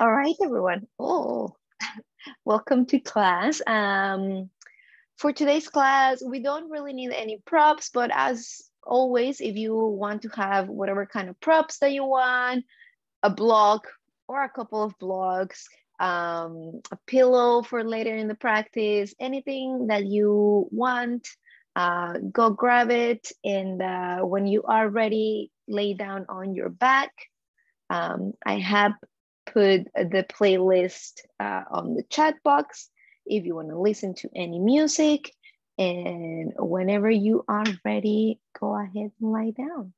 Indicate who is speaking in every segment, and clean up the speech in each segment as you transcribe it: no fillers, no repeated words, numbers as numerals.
Speaker 1: All right, everyone. Oh, welcome to class. For today's class, we don't really need any props, but as always, if you want to have whatever kind of props that you want, a block or a couple of blocks, a pillow for later in the practice, anything that you want, go grab it. And when you are ready, lay down on your back. I have put the playlist on the chat box if you want to listen to any music. And whenever you are ready, go ahead and lie down.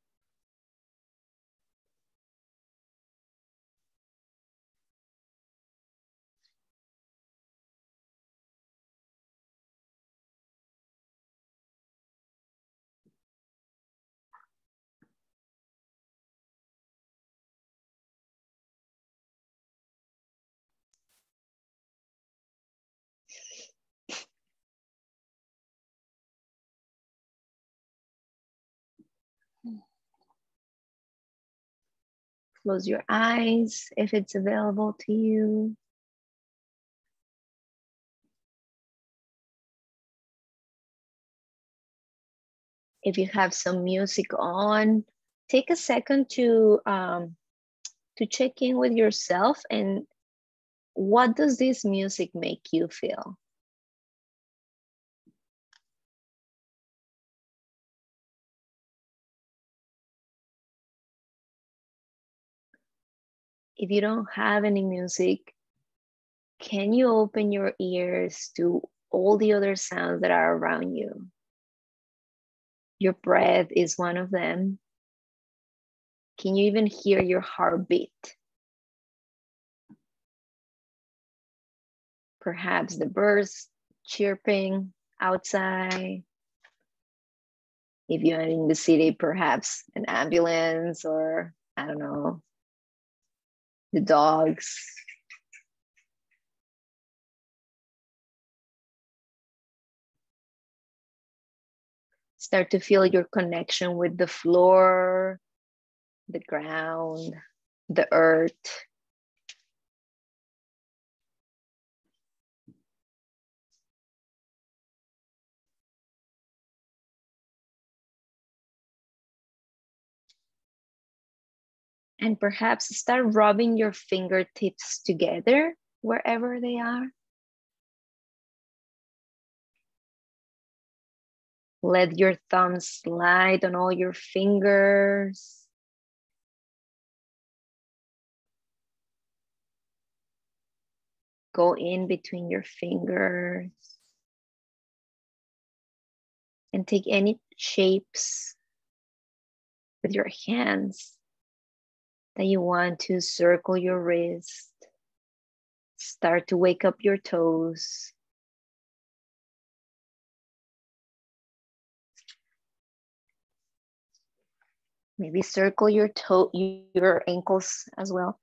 Speaker 1: Close your eyes if it's available to you. If you have some music on, take a second to check in with yourself and what does this music make you feel? If you don't have any music, can you open your ears to all the other sounds that are around you? Your breath is one of them. Can you even hear your heartbeat? Perhaps the birds chirping outside. If you're in the city, perhaps an ambulance or, I don't know, the dogs. Start to feel your connection with the floor, the ground, the earth. And perhaps start rubbing your fingertips together wherever they are. Let your thumbs slide on all your fingers. Go in between your fingers. And take any shapes with your hands that you want to circle your wrist. Start to wake up your toes. Maybe circle your ankles as well.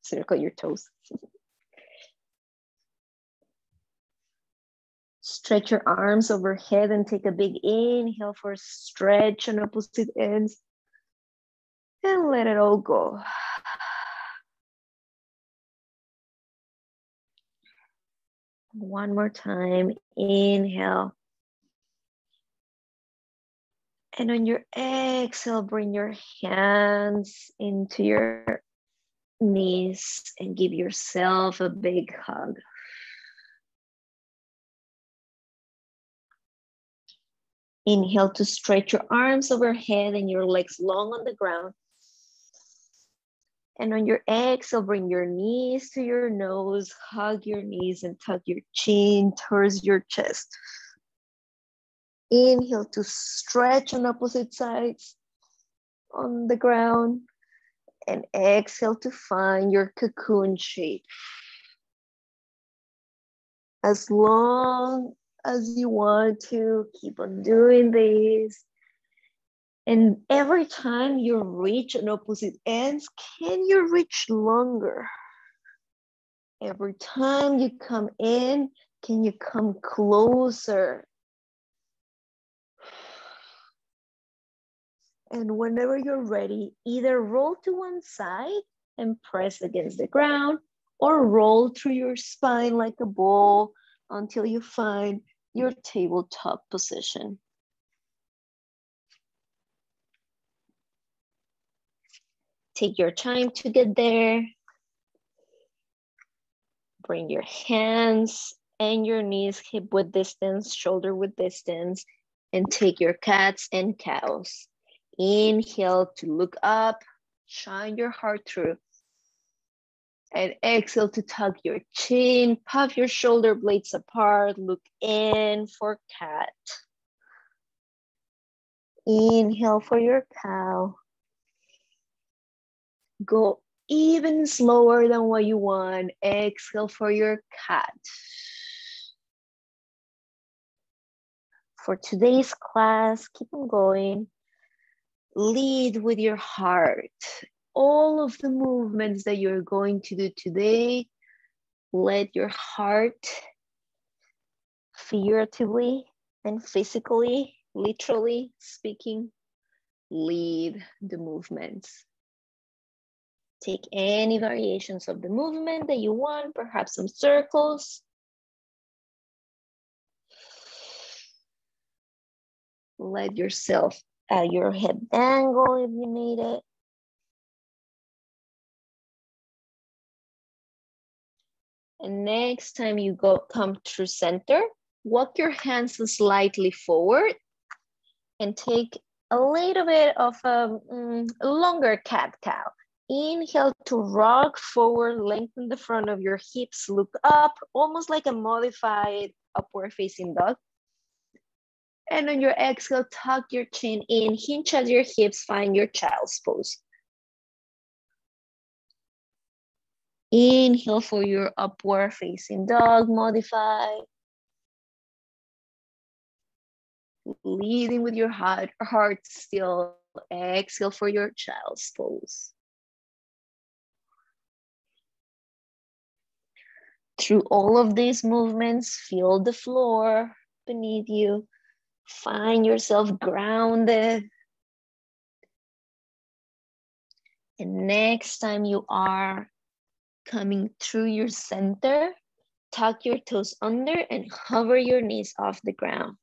Speaker 1: Circle your toes. Stretch your arms overhead and take a big inhale for stretch on opposite ends. And let it all go. One more time, inhale. And on your exhale, bring your hands into your knees and give yourself a big hug. Inhale to stretch your arms overhead and your legs long on the ground. And on your exhale, bring your knees to your nose, hug your knees and tuck your chin towards your chest. Inhale to stretch on opposite sides on the ground. And exhale to find your cocoon shape. As long as you want to, keep on doing this. And every time you reach an opposite ends, can you reach longer? Every time you come in, can you come closer? And whenever you're ready, either roll to one side and press against the ground, or roll through your spine like a ball until you find your tabletop position. Take your time to get there. Bring your hands and your knees hip width distance, shoulder width distance, and take your cats and cows. Inhale to look up, shine your heart through. And exhale to tuck your chin, puff your shoulder blades apart, look in for cat. Inhale for your cow. Go even slower than what you want. Exhale for your cat. For today's class, keep on going. Lead with your heart. All of the movements that you're going to do today, let your heart figuratively and physically, literally speaking, lead the movements. Take any variations of the movement that you want, perhaps some circles. Let yourself add your head angle if you need it. And next time you come through center, walk your hands slightly forward and take a little bit of a longer cat-cow. Inhale to rock forward, lengthen the front of your hips, look up, almost like a modified upward facing dog. And on your exhale, tuck your chin in, hinge at your hips, find your child's pose. Inhale for your upward facing dog, modify. Leading with your heart still. Exhale for your child's pose. Through all of these movements, feel the floor beneath you. Find yourself grounded. And next time you are coming through your center, tuck your toes under and hover your knees off the ground.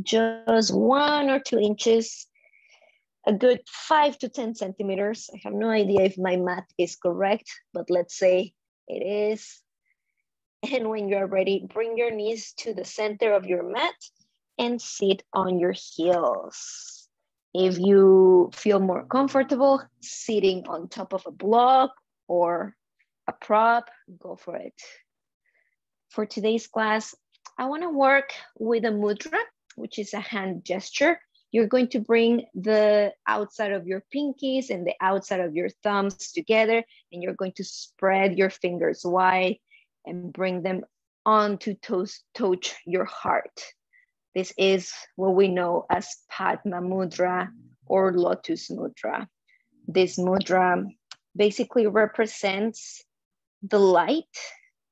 Speaker 1: Just 1 or 2 inches, a good 5 to 10 centimeters. I have no idea if my math is correct, but let's say it is. And when you're ready, bring your knees to the center of your mat and sit on your heels. If you feel more comfortable sitting on top of a block or a prop, go for it. For today's class, I want to work with a mudra, which is a hand gesture. You're going to bring the outside of your pinkies and the outside of your thumbs together, and you're going to spread your fingers wide and bring them on to touch your heart. This is what we know as Padma Mudra or Lotus Mudra. This mudra basically represents the light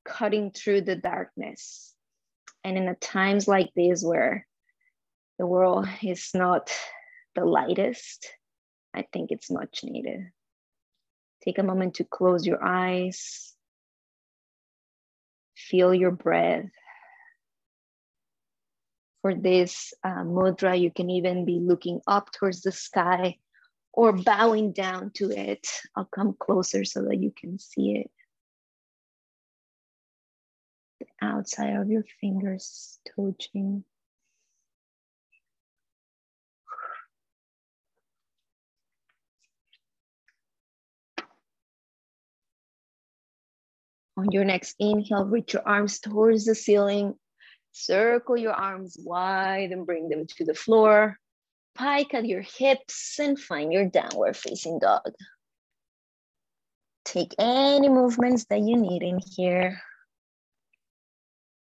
Speaker 1: cutting through the darkness. And in times like this where the world is not the lightest, I think it's much needed. Take a moment to close your eyes. Feel your breath. For this mudra, you can even be looking up towards the sky or bowing down to it. I'll come closer so that you can see it. The outside of your fingers touching. On your next inhale, reach your arms towards the ceiling. Circle your arms wide and bring them to the floor. Pike at your hips and find your downward facing dog. Take any movements that you need in here.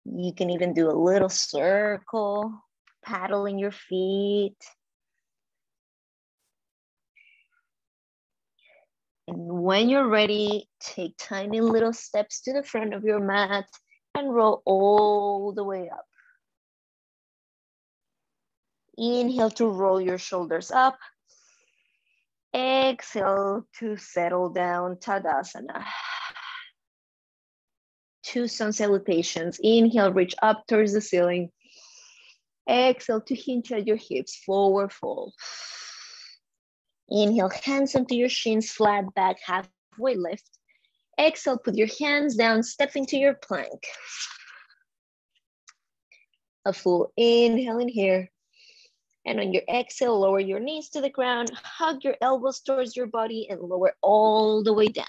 Speaker 1: You can even do a little circle, paddling your feet. And when you're ready, take tiny little steps to the front of your mat and roll all the way up. Inhale to roll your shoulders up. Exhale to settle down, Tadasana. Two Sun Salutations. Inhale, reach up towards the ceiling. Exhale to hinge at your hips, forward fold. Inhale, hands onto your shins, flat back, halfway lift. Exhale, put your hands down, step into your plank. A full inhale in here. And on your exhale, lower your knees to the ground, hug your elbows towards your body and lower all the way down.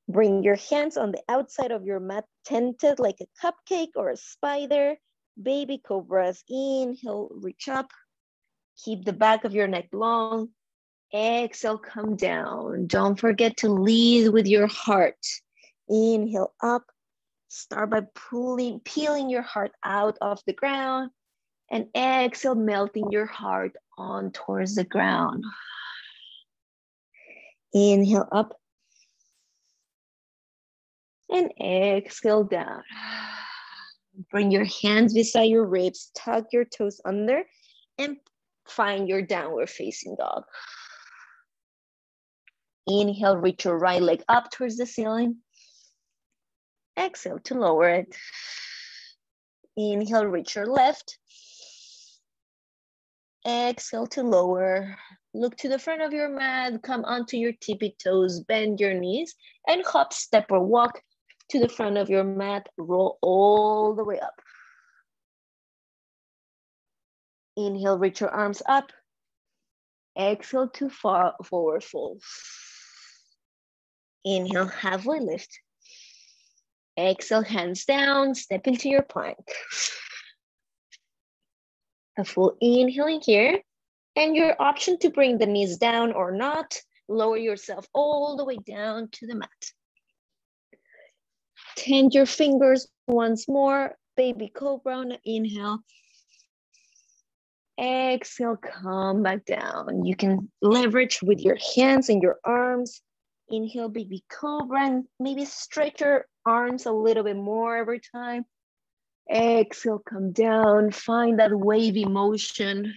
Speaker 1: Bring your hands on the outside of your mat, tented like a cupcake or a spider. Baby cobras, inhale, reach up. Keep the back of your neck long. Exhale, come down. Don't forget to lead with your heart. Inhale up. Start by peeling your heart out of the ground. And exhale, melting your heart on towards the ground. Inhale up. And exhale down. Bring your hands beside your ribs, tuck your toes under, and find your downward facing dog. Inhale, reach your right leg up towards the ceiling. Exhale to lower it. Inhale, reach your left. Exhale to lower. Look to the front of your mat, come onto your tippy toes, bend your knees, and hop, step, or walk to the front of your mat, roll all the way up. Inhale, reach your arms up. Exhale to forward fold. Inhale, halfway lift. Exhale, hands down, step into your plank. A full inhale in here. And your option to bring the knees down or not, lower yourself all the way down to the mat. Tend your fingers once more, baby cobra on an inhale. Exhale, come back down. You can leverage with your hands and your arms. Inhale, baby cobra, and maybe stretch your arms a little bit more every time. Exhale, come down, find that wavy motion.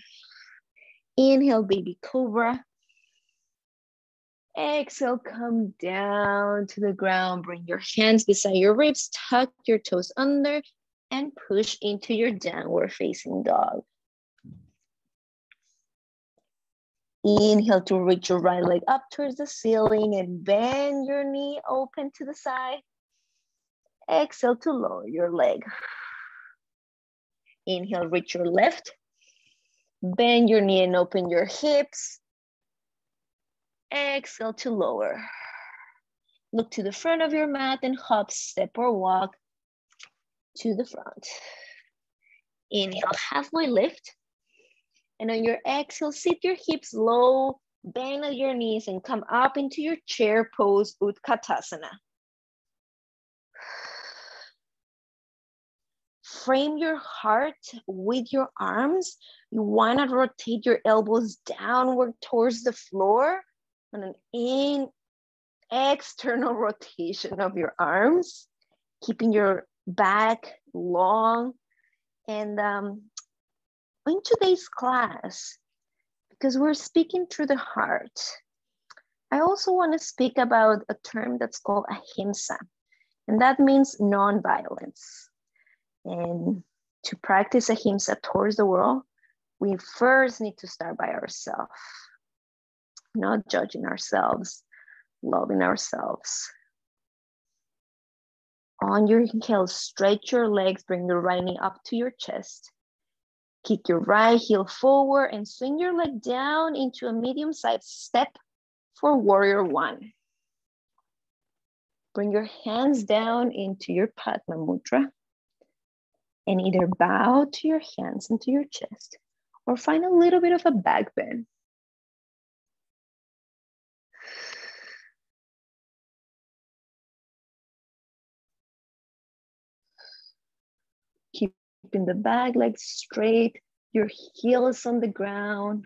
Speaker 1: Inhale, baby cobra. Exhale, come down to the ground. Bring your hands beside your ribs, tuck your toes under, and push into your downward facing dog. Inhale to reach your right leg up towards the ceiling and bend your knee open to the side. Exhale to lower your leg. Inhale, reach your left. Bend your knee and open your hips. Exhale to lower. Look to the front of your mat and hop, step, or walk to the front. Inhale, halfway lift. And on your exhale, sit your hips low, bend at your knees, and come up into your chair pose, Katasana. Frame your heart with your arms. You want to rotate your elbows downward towards the floor on an external rotation of your arms, keeping your back long. And in today's class, because we're speaking through the heart, I also want to speak about a term that's called Ahimsa, and that means non-violence. And to practice Ahimsa towards the world, we first need to start by ourselves, not judging ourselves, loving ourselves. On your inhale, stretch your legs, bring your right knee up to your chest. Kick your right heel forward and swing your leg down into a medium-sized step for warrior one. Bring your hands down into your Padma Mudra and either bow to your hands into your chest or find a little bit of a back bend. Keeping the back legs straight, your heels on the ground.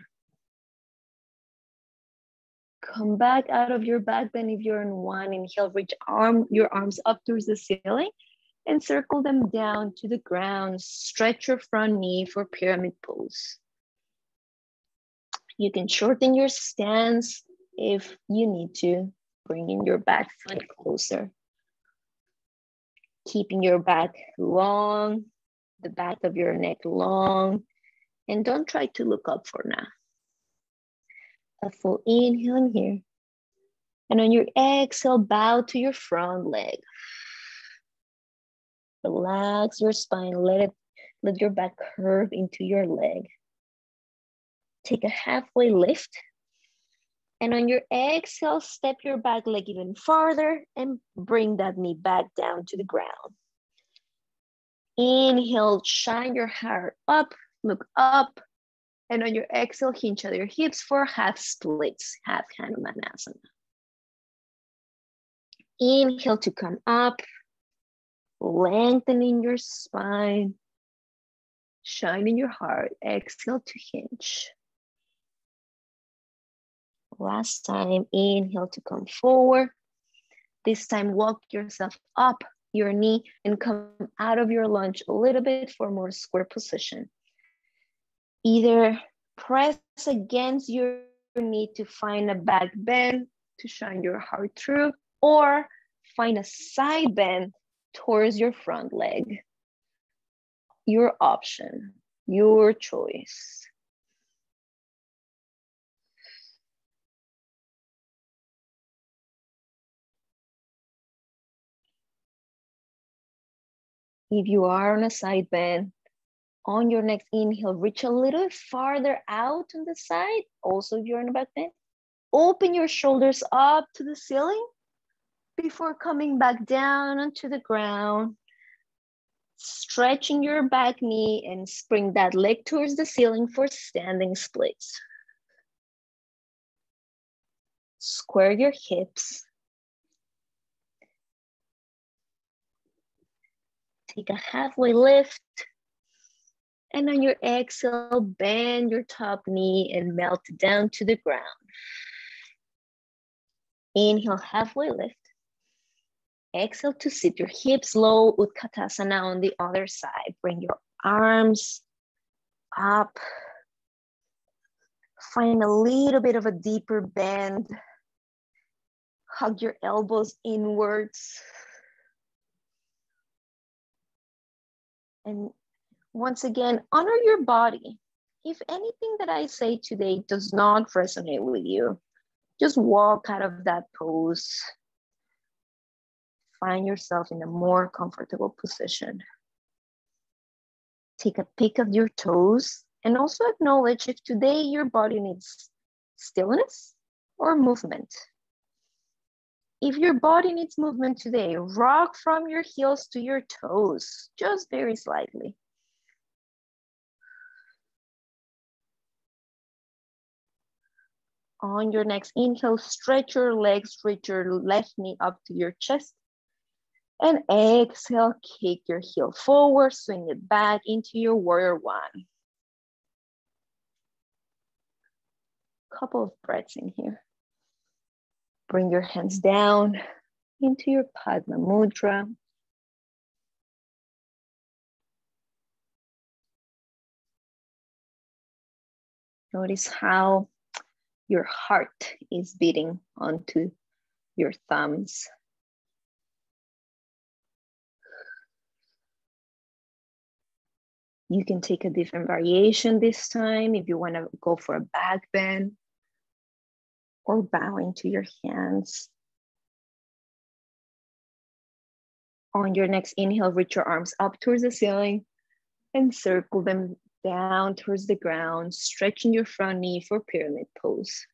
Speaker 1: Come back out of your back bend if you're in one. Inhale, reach your arms up towards the ceiling and circle them down to the ground. Stretch your front knee for pyramid pose. You can shorten your stance if you need to, bringing your back foot closer. Keeping your back long, the back of your neck long, and don't try to look up for now. A full inhale in here. And on your exhale, bow to your front leg. Relax your spine, let your back curve into your leg. Take a halfway lift. And on your exhale, step your back leg even farther and bring that knee back down to the ground. Inhale, shine your heart up, look up. And on your exhale, hinge at your hips for half splits, half Hanumanasana. Inhale to come up, lengthening your spine, shining your heart. Exhale to hinge. Last time, inhale to come forward. This time, walk yourself up your knee and come out of your lunge a little bit for more square position. Either press against your knee to find a back bend to shine your heart through, or find a side bend towards your front leg. Your option, your choice. If you are on a side bend, on your next inhale, reach a little farther out on the side. Also, if you're in a back bend, open your shoulders up to the ceiling before coming back down onto the ground. Stretching your back knee and bring that leg towards the ceiling for standing splits. Square your hips. Take a halfway lift. And on your exhale, bend your top knee and melt down to the ground. Inhale, halfway lift. Exhale to sit your hips low with Katasana on the other side. Bring your arms up. Find a little bit of a deeper bend. Hug your elbows inwards. And once again, honor your body. If anything that I say today does not resonate with you, just walk out of that pose. Find yourself in a more comfortable position. Take a pick of your toes and also acknowledge if today your body needs stillness or movement. If your body needs movement today, rock from your heels to your toes, just very slightly. On your next inhale, stretch your legs, reach your left knee up to your chest. And exhale, kick your heel forward, swing it back into your warrior one. Couple of breaths in here. Bring your hands down into your Padma Mudra. Notice how your heart is beating onto your thumbs. You can take a different variation this time if you want to go for a back bend or bowing to your hands. On your next inhale, reach your arms up towards the ceiling and circle them down towards the ground, stretching your front knee for pyramid pose.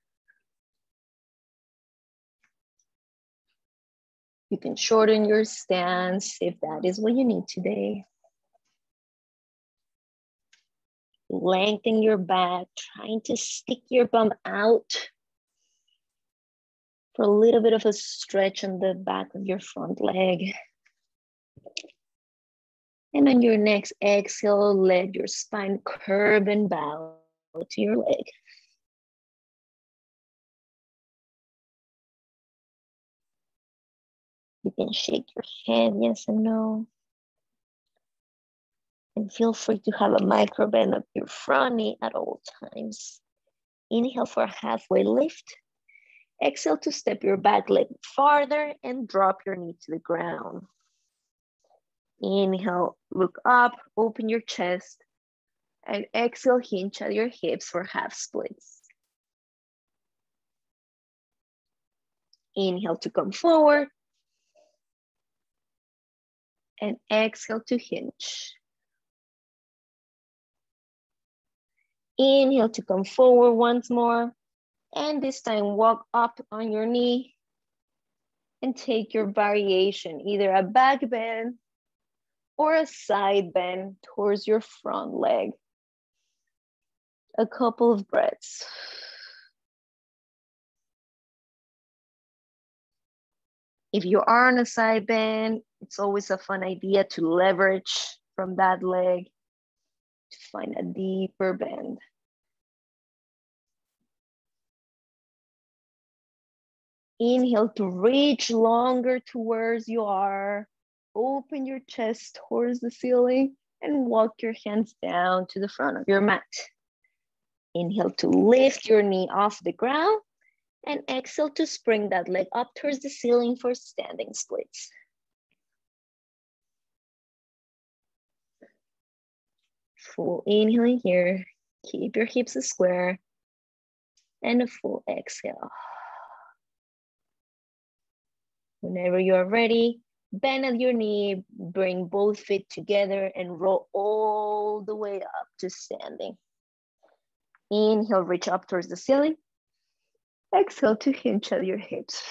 Speaker 1: You can shorten your stance if that is what you need today. Lengthen your back, trying to stick your bum out for a little bit of a stretch on the back of your front leg. And on your next exhale, let your spine curve and bow to your leg. You can shake your head, yes and no. And feel free to have a micro bend of your front knee at all times. Inhale for a halfway lift. Exhale to step your back leg farther and drop your knee to the ground. Inhale, look up, open your chest, and exhale, hinge at your hips for half splits. Inhale to come forward, and exhale to hinge. Inhale to come forward once more, and this time walk up on your knee and take your variation, either a back bend or a side bend towards your front leg. A couple of breaths. If you are on a side bend, it's always a fun idea to leverage from that leg to find a deeper bend. Inhale to reach longer to where you are. Open your chest towards the ceiling and walk your hands down to the front of your mat. Inhale to lift your knee off the ground, and exhale to spring that leg up towards the ceiling for standing splits. Full inhale here, keep your hips square, and a full exhale. Whenever you're ready, bend at your knee, bring both feet together and roll all the way up to standing. Inhale, reach up towards the ceiling. Exhale to hinge at your hips.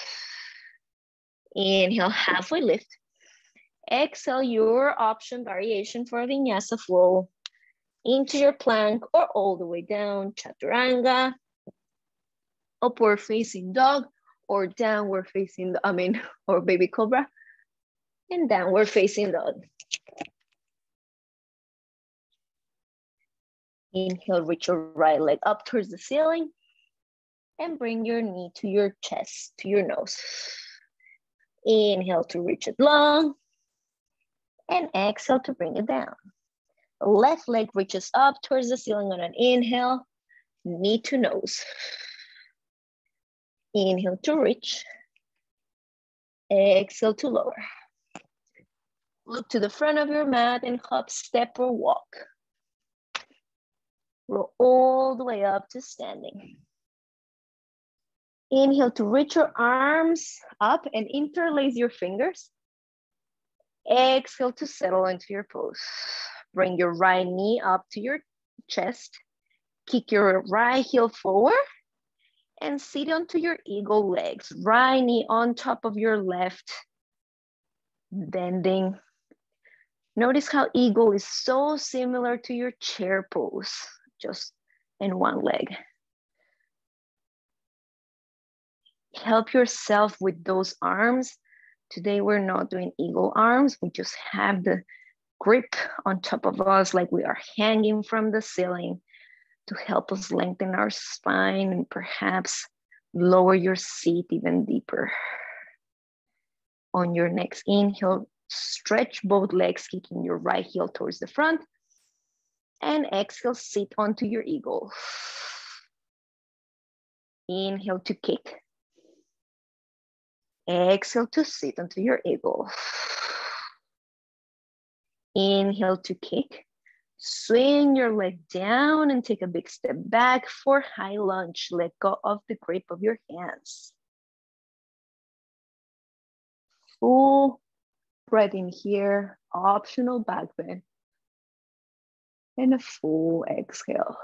Speaker 1: Inhale, halfway lift. Exhale, your option variation for vinyasa flow into your plank or all the way down, chaturanga, upward facing dog, or downward facing, or baby cobra, and downward facing dog. Inhale, reach your right leg up towards the ceiling and bring your knee to your chest, to your nose. Inhale to reach it long and exhale to bring it down. Left leg reaches up towards the ceiling on an inhale, knee to nose. Inhale to reach, exhale to lower. Look to the front of your mat and hop, step, or walk. Roll all the way up to standing. Inhale to reach your arms up and interlace your fingers. Exhale to settle into your pose. Bring your right knee up to your chest. Kick your right heel forward and sit onto your eagle legs. Right knee on top of your left, bending. Notice how eagle is so similar to your chair pose, just in one leg. Help yourself with those arms. Today we're not doing eagle arms. We just have the grip on top of us like we are hanging from the ceiling to help us lengthen our spine and perhaps lower your seat even deeper. On your next inhale, stretch both legs, kicking your right heel towards the front. And exhale, sit onto your eagle. Inhale to kick. Exhale to sit onto your eagle. Inhale to kick. Swing your leg down and take a big step back for high lunge. Let go of the grip of your hands. Full breath in here, optional back bend. And a full exhale.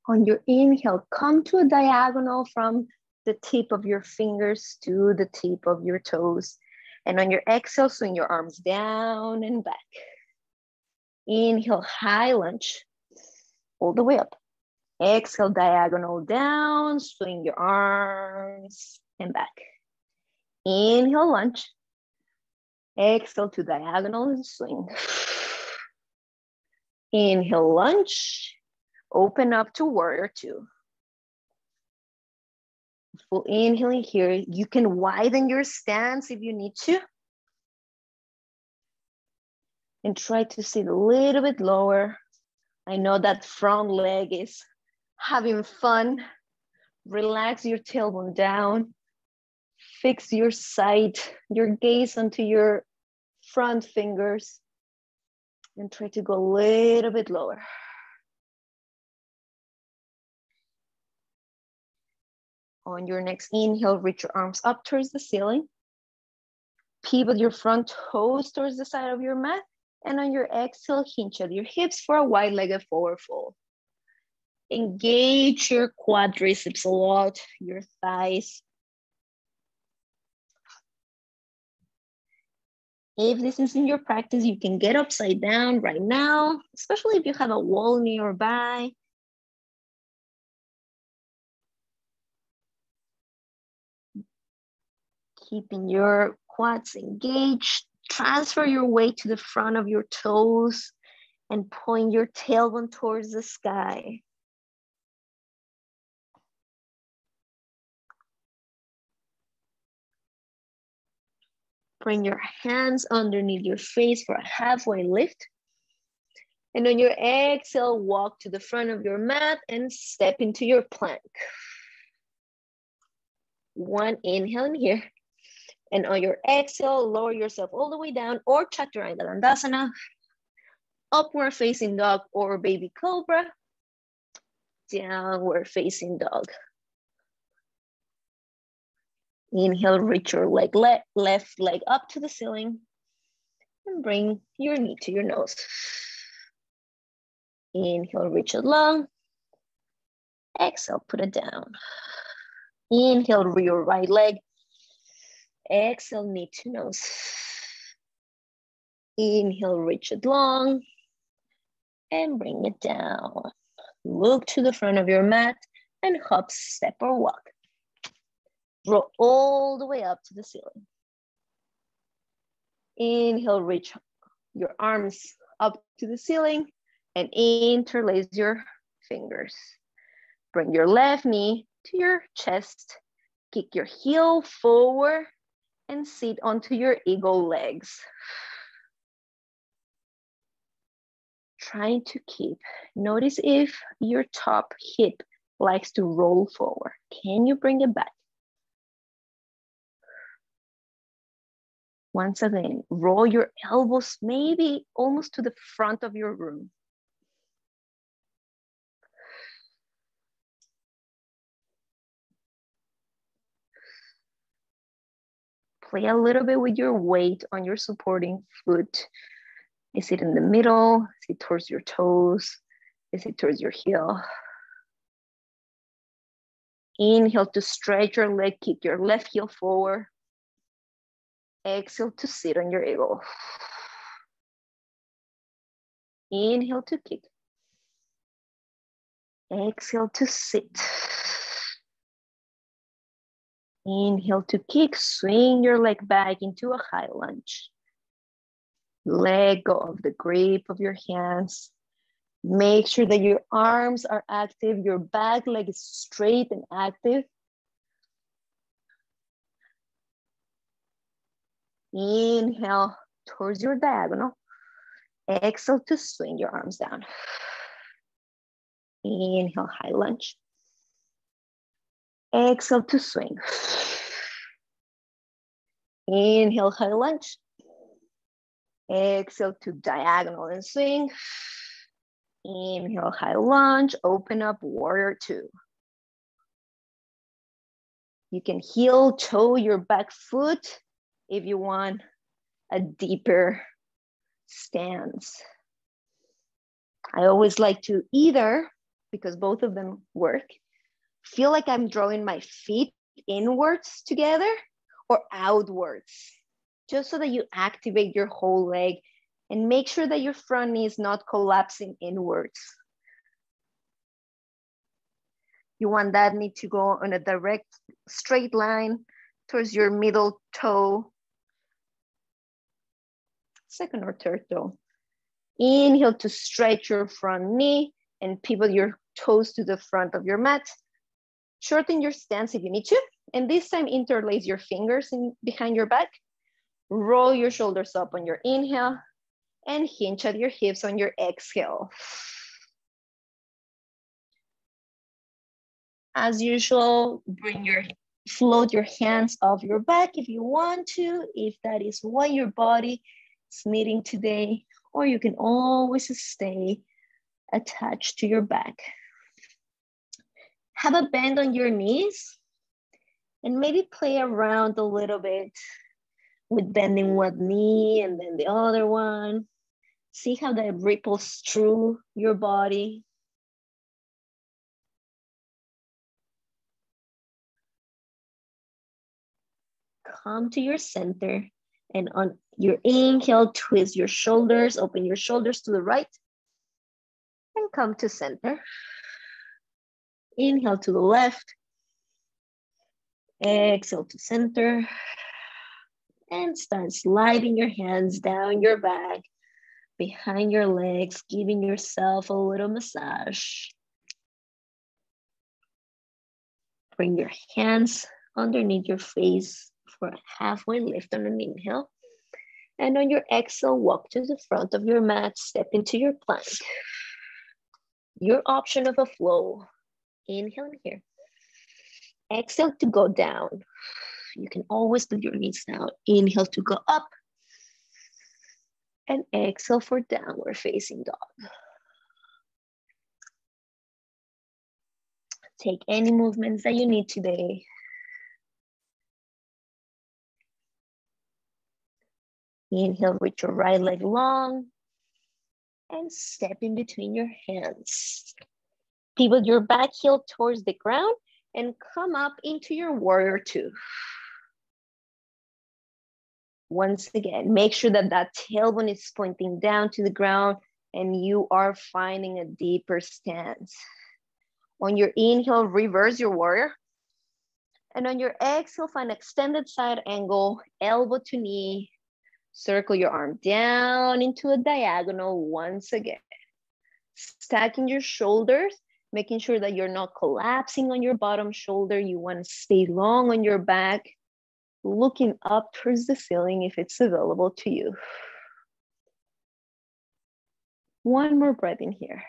Speaker 1: On your inhale, come to a diagonal from the tip of your fingers to the tip of your toes. And on your exhale, swing your arms down and back. Inhale, high lunge, all the way up. Exhale, diagonal down, swing your arms and back. Inhale, lunge. Exhale to diagonal and swing. Inhale, lunge. Open up to warrior two. Full inhale here. You can widen your stance if you need to. And try to sit a little bit lower. I know that front leg is having fun. Relax your tailbone down. Fix your sight, your gaze onto your front fingers, and try to go a little bit lower. On your next inhale, reach your arms up towards the ceiling. Pivot your front toes towards the side of your mat. And on your exhale, hinge at your hips for a wide-legged forward fold. Engage your quadriceps a lot, your thighs. If this isn't your practice, you can get upside down right now, especially if you have a wall nearby. Keeping your quads engaged. Transfer your weight to the front of your toes and point your tailbone towards the sky. Bring your hands underneath your face for a halfway lift. And on your exhale, walk to the front of your mat and step into your plank. One inhale in here. And on your exhale, lower yourself all the way down or Chaturanga Dandasana, upward facing dog or baby cobra, downward facing dog. Inhale, reach your left leg up to the ceiling and bring your knee to your nose. Inhale, reach it long. Exhale, put it down. Inhale, your right leg. Exhale, knee to nose. Inhale, reach it long and bring it down. Look to the front of your mat and hop, step, or walk. Roll all the way up to the ceiling. Inhale, reach your arms up to the ceiling and interlace your fingers. Bring your left knee to your chest. Kick your heel forward and sit onto your eagle legs. Trying to keep. Notice if your top hip likes to roll forward. Can you bring it back? Once again, roll your elbows maybe almost to the front of your room. Play a little bit with your weight on your supporting foot. Is it in the middle? Is it towards your toes? Is it towards your heel? Inhale to stretch your leg, kick your left heel forward. Exhale to sit on your eagle. Inhale to kick. Exhale to sit. Inhale to kick, swing your leg back into a high lunge. Let go of the grip of your hands. Make sure that your arms are active, your back leg is straight and active. Inhale towards your diagonal. Exhale to swing your arms down. Inhale, high lunge. Exhale to swing. Inhale, high lunge. Exhale to diagonal and swing. Inhale, high lunge, open up, warrior two. You can heel toe your back foot if you want a deeper stance. I always like to either, because both of them work, feel like I'm drawing my feet inwards together or outwards, just so that you activate your whole leg and make sure that your front knee is not collapsing inwards. You want that knee to go on a direct straight line towards your middle toe, second or third toe. Inhale to stretch your front knee and pivot your toes to the front of your mat. Shorten your stance if you need to. And this time interlace your fingers behind your back. Roll your shoulders up on your inhale and hinge at your hips on your exhale. As usual, float your hands off your back if you want to, if that is what your body is needing today, or you can always stay attached to your back. Have a bend on your knees and maybe play around a little bit with bending one knee and then the other one. See how that ripples through your body. Come to your center, and on your inhale, twist your shoulders, open your shoulders to the right, and come to center. Inhale to the left, exhale to center, and start sliding your hands down your back, behind your legs, giving yourself a little massage. Bring your hands underneath your face for a halfway lift on an inhale. And on your exhale, walk to the front of your mat, step into your plank. Your option of a flow. Inhale in here. Exhale to go down. You can always put your knees down. Inhale to go up. And exhale for downward facing dog. Take any movements that you need today. Inhale, reach your right leg long and step in between your hands. Pivot your back heel towards the ground and come up into your warrior two. Once again, make sure that that tailbone is pointing down to the ground and you are finding a deeper stance. On your inhale, reverse your warrior. And on your exhale, find extended side angle, elbow to knee. Circle your arm down into a diagonal once again. Stacking your shoulders, making sure that you're not collapsing on your bottom shoulder. You want to stay long on your back, looking up towards the ceiling if it's available to you. One more breath in here.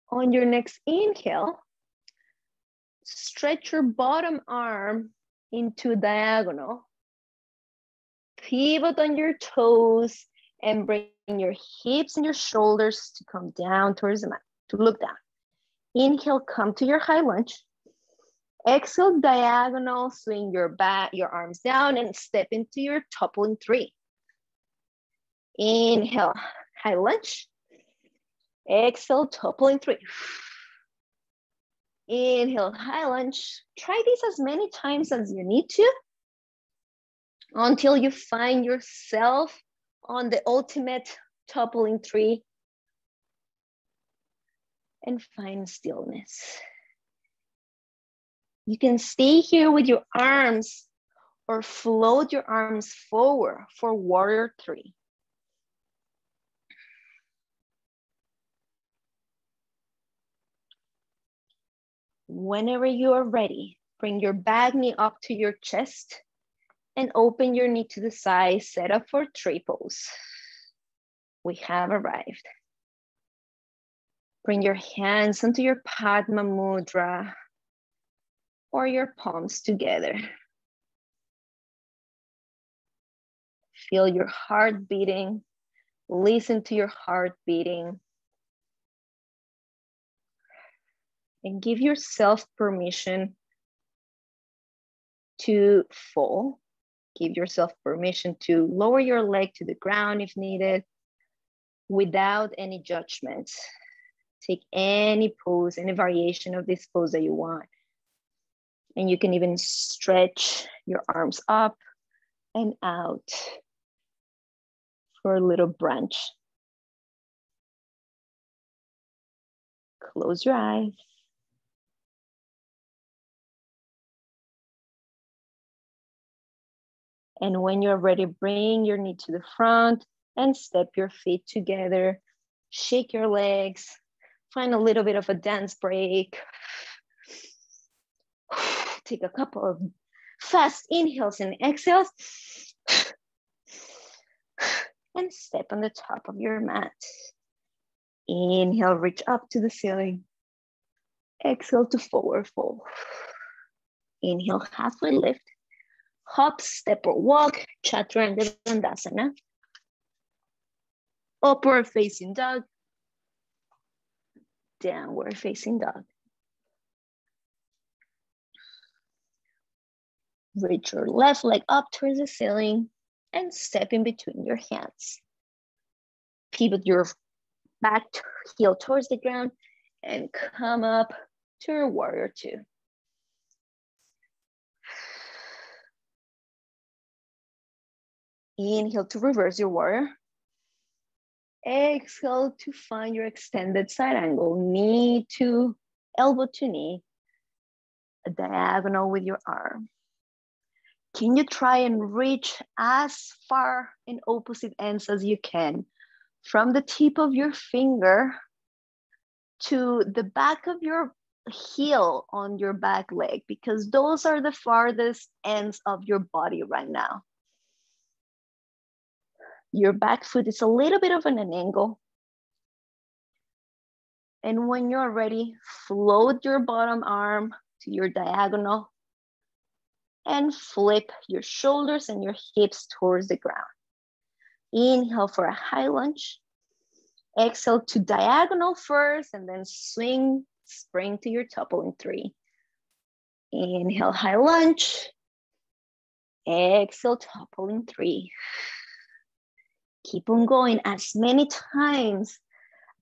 Speaker 1: On your next inhale, stretch your bottom arm into diagonal. Pivot on your toes and bring your hips and your shoulders to come down towards the mat, to look down. Inhale, come to your high lunge. Exhale, diagonal, swing your arms down and step into your toppling three. Inhale, high lunge. Exhale, toppling three. Inhale, high lunge. Try this as many times as you need to until you find yourself on the ultimate toppling three and find stillness. You can stay here with your arms or float your arms forward for warrior three. Whenever you are ready, bring your back knee up to your chest and open your knee to the side, set up for tree pose. We have arrived. Bring your hands onto your Padma Mudra or your palms together. Feel your heart beating. Listen to your heart beating. And give yourself permission to fall. Give yourself permission to lower your leg to the ground if needed, without any judgment. Take any pose, any variation of this pose that you want. And you can even stretch your arms up and out for a little branch. Close your eyes. And when you're ready, bring your knee to the front and step your feet together. Shake your legs. Find a little bit of a dance break. Take a couple of fast inhales and exhales. And step on the top of your mat. Inhale, reach up to the ceiling. Exhale to forward fold. Inhale, halfway lift. Hop, step or walk, Chaturanga Dandasana. Upward facing dog. Downward facing dog. Reach your left leg up towards the ceiling and step in between your hands. Pivot your back heel towards the ground and come up to your warrior two. Inhale to reverse your warrior. Exhale to find your extended side angle, knee to elbow to knee, a diagonal with your arm. Can you try and reach as far in opposite ends as you can? From the tip of your finger to the back of your heel on your back leg, because those are the farthest ends of your body right now. Your back foot is a little bit of an angle. And when you're ready, float your bottom arm to your diagonal and flip your shoulders and your hips towards the ground. Inhale for a high lunge. Exhale to diagonal first and then swing, spring to your topple in 3. Inhale, high lunge. Exhale, topple in 3. Keep on going as many times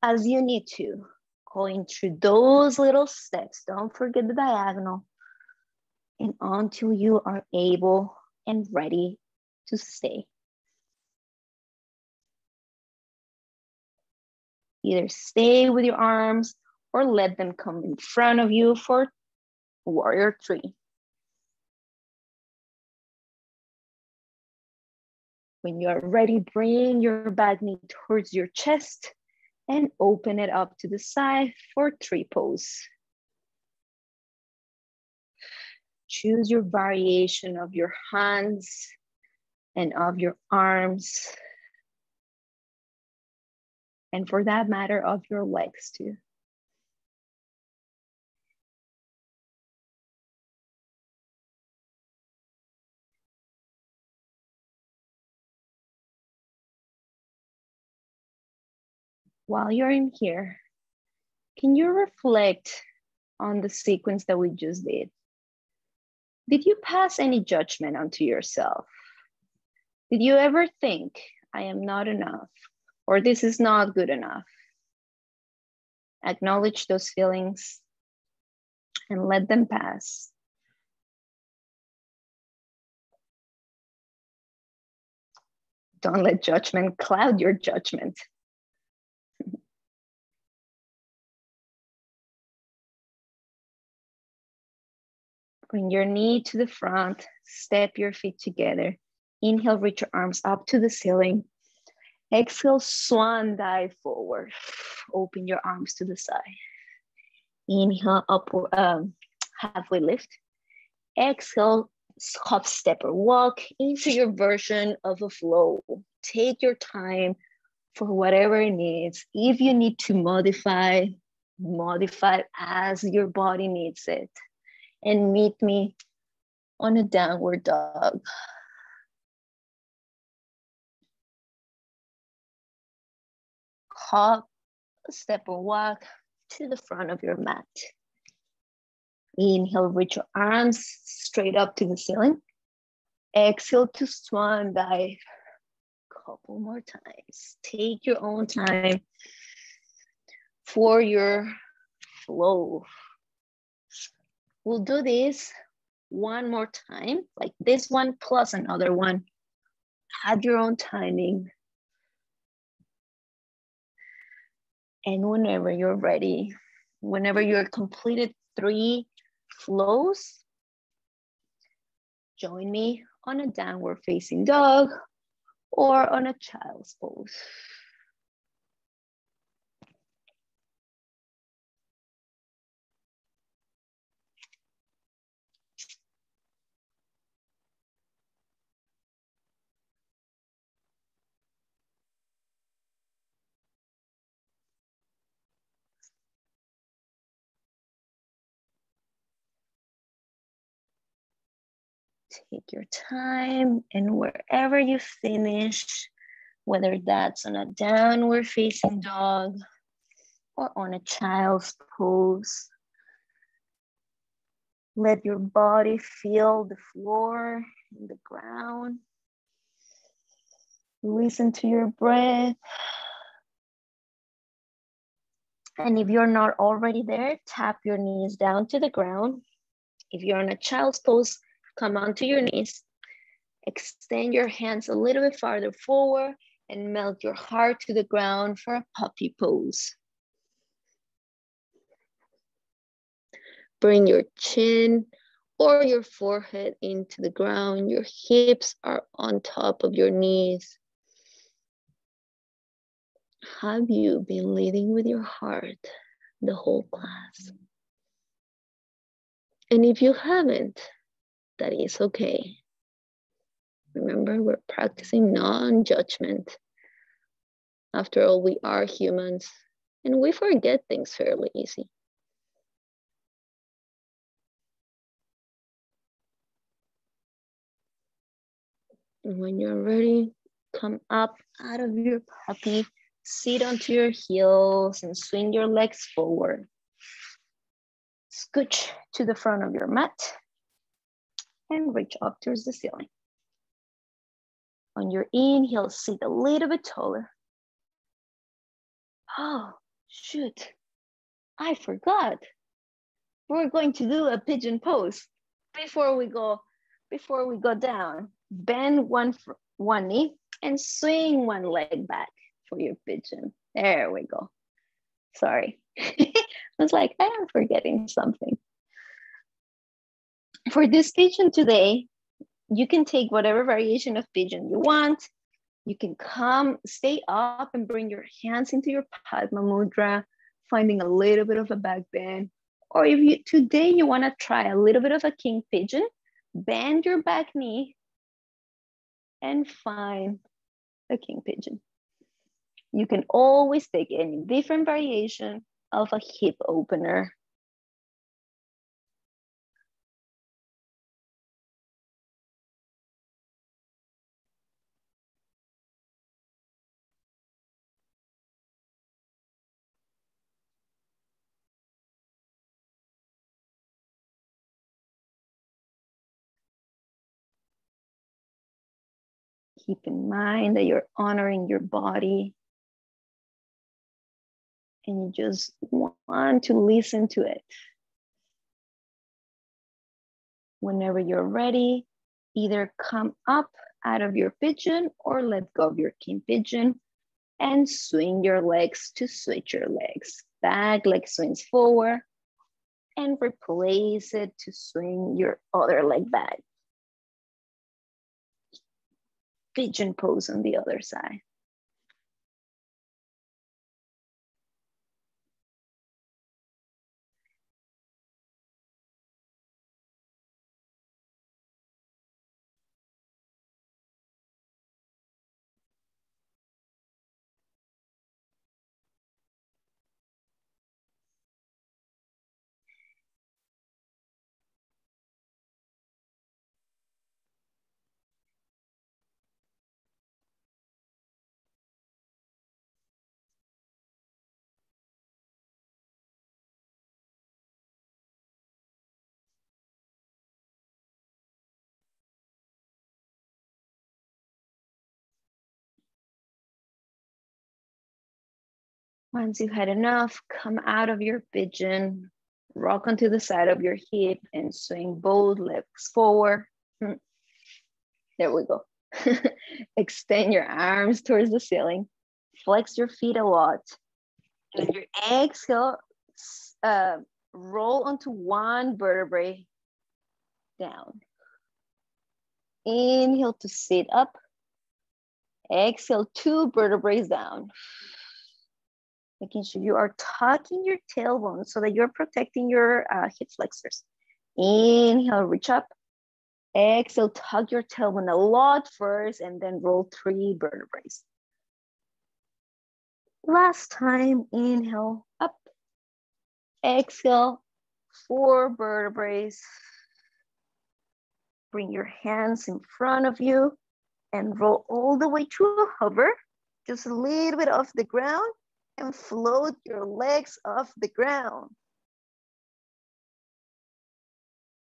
Speaker 1: as you need to. Going through those little steps. Don't forget the diagonal. And until you are able and ready to stay. Either stay with your arms or let them come in front of you for warrior 3. When you're ready, bring your back knee towards your chest and open it up to the side for tree pose. Choose your variation of your hands and of your arms. And for that matter, of your legs too. While you're in here, can you reflect on the sequence that we just did? Did you pass any judgment onto yourself? Did you ever think, I am not enough, or this is not good enough? Acknowledge those feelings and let them pass. Don't let judgment cloud your judgment. Bring your knee to the front, step your feet together. Inhale, reach your arms up to the ceiling. Exhale, swan dive forward. Open your arms to the side. Inhale, upward, halfway lift. Exhale, hop, step, or walk into your version of a flow. Take your time for whatever it needs. If you need to modify as your body needs it. And meet me on a downward dog. Hop, step or walk to the front of your mat. Inhale, reach your arms straight up to the ceiling. Exhale to swan dive. Couple more times. Take your own time for your flow. We'll do this one more time, like this one plus another one. Add your own timing. And whenever you're ready, whenever you're completed 3 flows, join me on a downward facing dog or on a child's pose. Take your time, and wherever you finish, whether that's on a downward facing dog or on a child's pose, let your body feel the floor and the ground. Listen to your breath. And if you're not already there, tap your knees down to the ground. If you're on a child's pose, come onto your knees. Extend your hands a little bit farther forward and melt your heart to the ground for a puppy pose. Bring your chin or your forehead into the ground. Your hips are on top of your knees. Have you been leading with your heart the whole class? And if you haven't, that is okay. Remember, we're practicing non-judgment. After all, we are humans and we forget things fairly easy. And when you're ready, come up out of your puppy, sit onto your heels and swing your legs forward. Scooch to the front of your mat and reach up towards the ceiling. On your inhale, sit a little bit taller. Oh, shoot, I forgot. We're going to do a pigeon pose before we go down. Bend one knee and swing one leg back for your pigeon. There we go. Sorry. I was like, I am forgetting something. For this pigeon today, you can take whatever variation of pigeon you want. You can stay up and bring your hands into your Padma Mudra, finding a little bit of a back bend. Or if today you want to try a little bit of a king pigeon, bend your back knee and find a king pigeon. You can always take any different variation of a hip opener. Keep in mind that you're honoring your body and you just want to listen to it. Whenever you're ready, either come up out of your pigeon or let go of your king pigeon and swing your legs to switch your legs. Back leg swings forward and replace it to swing your other leg back. Pigeon pose on the other side. Once you've had enough, come out of your pigeon, rock onto the side of your hip and swing both legs forward. There we go. Extend your arms towards the ceiling. Flex your feet a lot. And your exhale, roll onto one vertebrae down. Inhale to sit up. Exhale, two vertebrae down. Making sure you are tucking your tailbone so that you're protecting your hip flexors. Inhale, reach up. Exhale, tuck your tailbone a lot first and then roll three vertebrae. Last time, inhale, up. Exhale, four vertebrae. Bring your hands in front of you and roll all the way to a hover, just a little bit off the ground, and float your legs off the ground.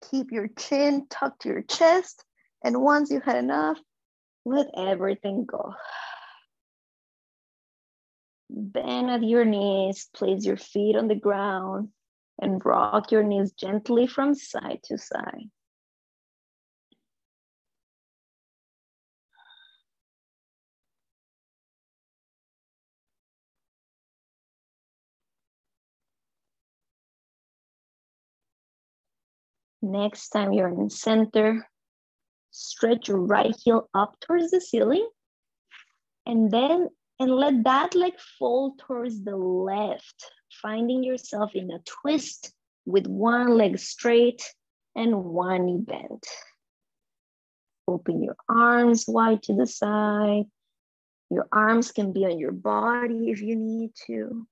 Speaker 1: Keep your chin tucked to your chest, and once you had enough, let everything go. Bend at your knees, place your feet on the ground, and rock your knees gently from side to side. Next time you're in center, stretch your right heel up towards the ceiling, and let that leg fall towards the left, finding yourself in a twist with one leg straight and one knee bent. Open your arms wide to the side. Your arms can be on your body if you need to.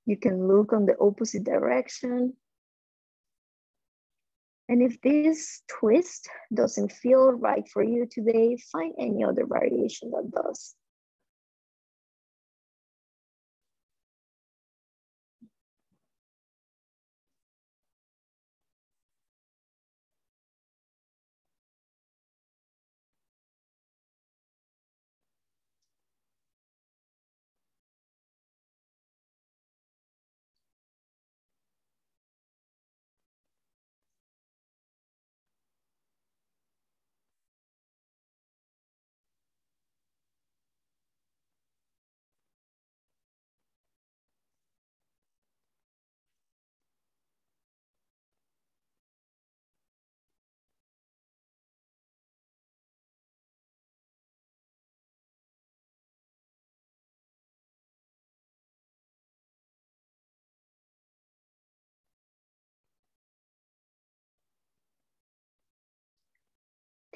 Speaker 1: You can look on the opposite direction. And if this twist doesn't feel right for you today, find any other variation that does.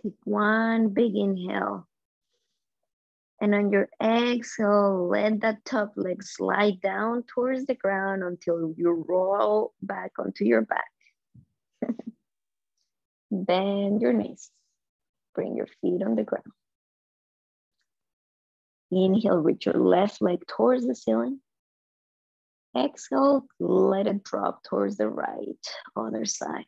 Speaker 1: Take one big inhale. And on your exhale, let that top leg slide down towards the ground until you roll back onto your back. Bend your knees. Bring your feet on the ground. Inhale, reach your left leg towards the ceiling. Exhale, let it drop towards the right, other side.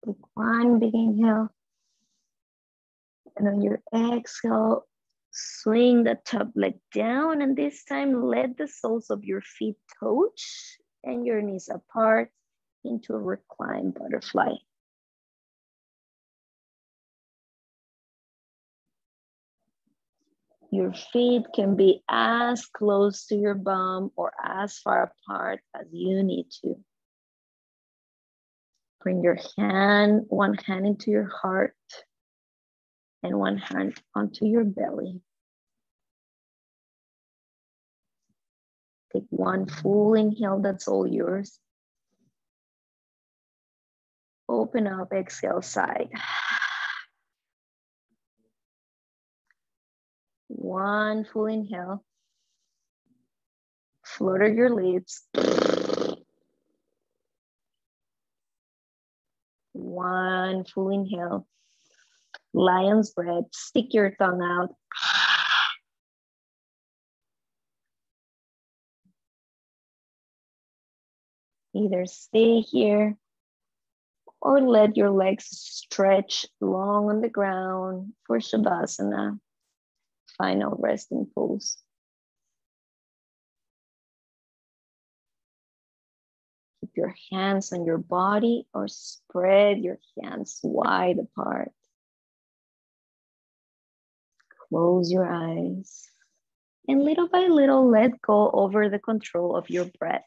Speaker 1: Take one big inhale. And on your exhale, swing the top leg down. And this time, let the soles of your feet touch and your knees apart into a reclined butterfly. Your feet can be as close to your bum or as far apart as you need to. Bring your one hand into your heart and one hand onto your belly. Take one full inhale, that's all yours. Open up, exhale, side. One full inhale. Flutter your lips. One full inhale. Lion's breath, stick your tongue out. Either stay here or let your legs stretch long on the ground for Savasana, final resting pose. Keep your hands on your body or spread your hands wide apart. Close your eyes and little by little let go over the control of your breath.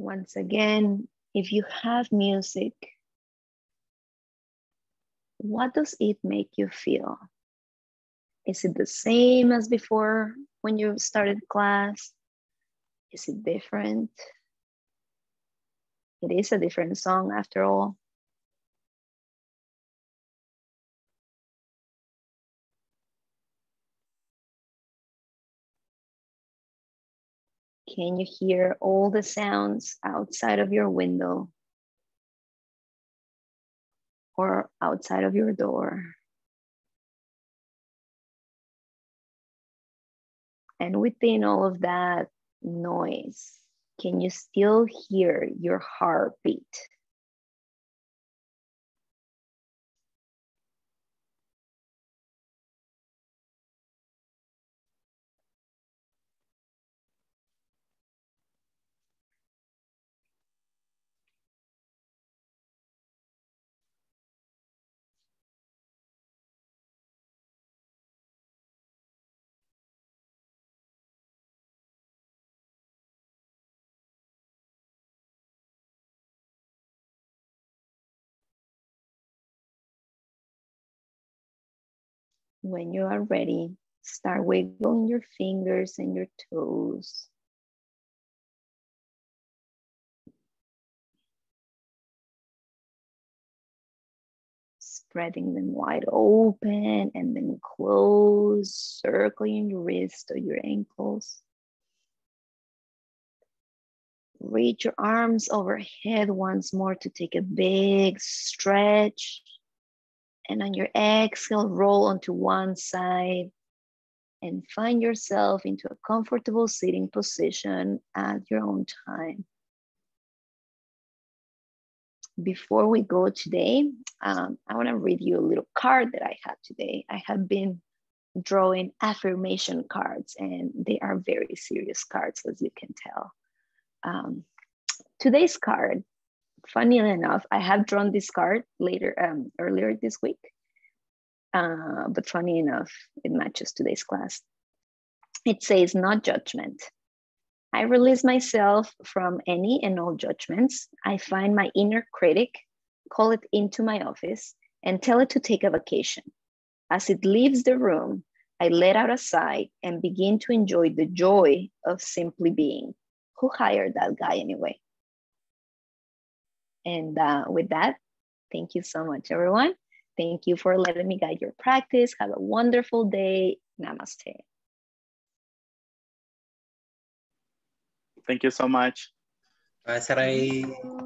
Speaker 1: Once again, if you have music, what does it make you feel? Is it the same as before when you started class? Is it different? It is a different song after all. Can you hear all the sounds outside of your window or outside of your door? And within all of that noise, can you still hear your heartbeat? When you are ready, start wiggling your fingers and your toes. Spreading them wide open and then close, circling your wrist or your ankles. Reach your arms overhead once more to take a big stretch. And on your exhale, roll onto one side and find yourself into a comfortable sitting position at your own time. Before we go today, I want to read you a little card that I had today. I have been drawing affirmation cards, and they are very serious cards, as you can tell. Today's card, funny enough, I have drawn this card earlier this week, but funny enough, it matches today's class. It says, "Not judgment. I release myself from any and all judgments. I find my inner critic, call it into my office, and tell it to take a vacation. As it leaves the room, I let out a sigh and begin to enjoy the joy of simply being." Who hired that guy anyway? And with that, thank you so much, everyone. Thank you for letting me guide your practice. Have a wonderful day. Namaste.
Speaker 2: Thank you so much.
Speaker 3: Bye, Sarahi.